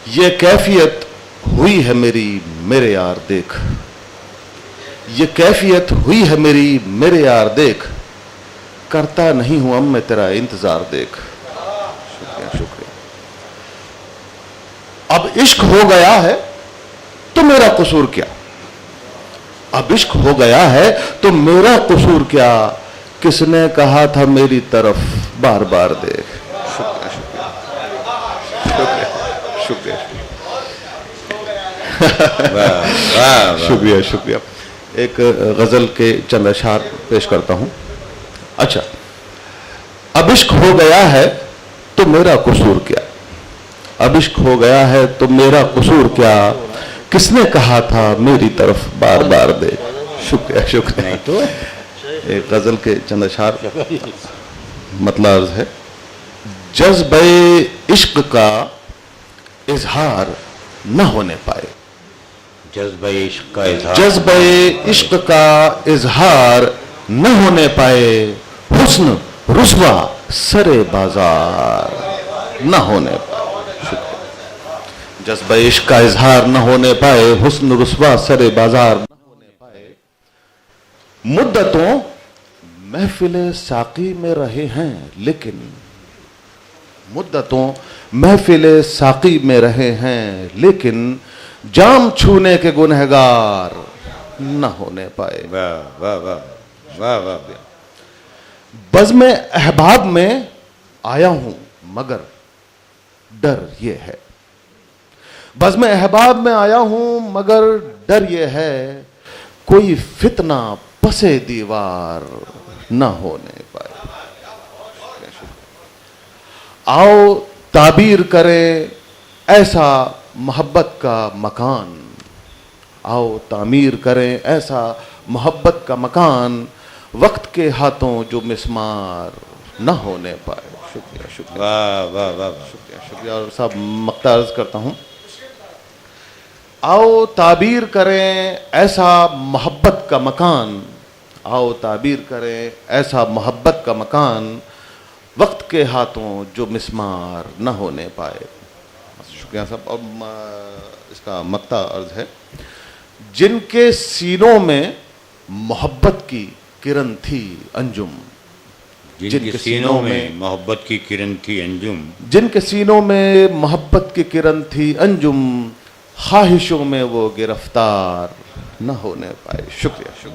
یہ کیفیت ہوئی ہے میری میرے یار دیکھ, یہ کیفیت ہوئی ہے میری میرے یار دیکھ, کرتا نہیں ہوں اب میں تیرا انتظار دیکھ. شکریہ شکریہ. اب عشق ہو گیا ہے تو میرا قصور کیا, اب عشق ہو گیا ہے تو میرا قصور کیا, کس نے کہا تھا میری طرف بار بار دیکھ. شکریہ شکریہ شکریہ شکریہ شکریہ شکریہ. ایک غزل کے چند اشعار پیش کرتا ہوں. اچھا, اب عشق ہو گیا ہے تو میرا قصور کیا, اب عشق ہو گیا ہے تو میرا قصور کیا, کس نے کہا تھا میری طرف بار بار دیکھ. شکریہ شکریہ. تو ایک غزل کے چند اشعار مطلع عرض ہے. جذبہ عشق کا اظہار نہ ہونے پائے, جذبہ عشق کا اظہار, جذبہ عشق کا اظہار نہ ہونے پائے, حسن رسوا سر بازار نہ ہونے پائے. شکریہ. جذبہ عشق کا اظہار نہ ہونے پائے, حسن رسوا سر بازار نہ ہونے پائے. مدتوں محفل ساقی میں رہے ہیں لیکن, مدتوں محفل ساقی میں رہے ہیں لیکن, جام چھونے کے گنہگار نہ ہونے پائے. واہ واہ واہ واہ واہ. بزم احباب میں آیا ہوں مگر ڈر یہ ہے, بزم احباب میں آیا ہوں مگر ڈر یہ ہے, کوئی فتنہ پس دیوار نہ ہونے پائے. آؤ تعبیر کریں ایسا محبت کا مکان, آؤ تعمیر کریں ایسا محبت کا مکان, وقت کے ہاتھوں جو مسمار نہ ہونے پائے. شکریہ شکریہ. واہ واہ واہ. شکریہ شکریہ. اور صاحب مقطع عرض کرتا ہوں. آؤ تعبیر کریں ایسا محبت کا مکان, آؤ تعبیر کریں ایسا محبت کا مکان, وقت کے ہاتھوں جو مسمار نہ ہونے پائے. شکریہ صاحب. اور اس کا مقطع عرض ہے. جن کے سینوں میں محبت کی کرن تھی انجم, جن کے سینوں میں محبت کی کرن تھی انجم, جن کے سینوں میں محبت کی کرن تھی انجم, خواہشوں میں وہ گرفتار نہ ہونے پائے. شکریہ شکریہ.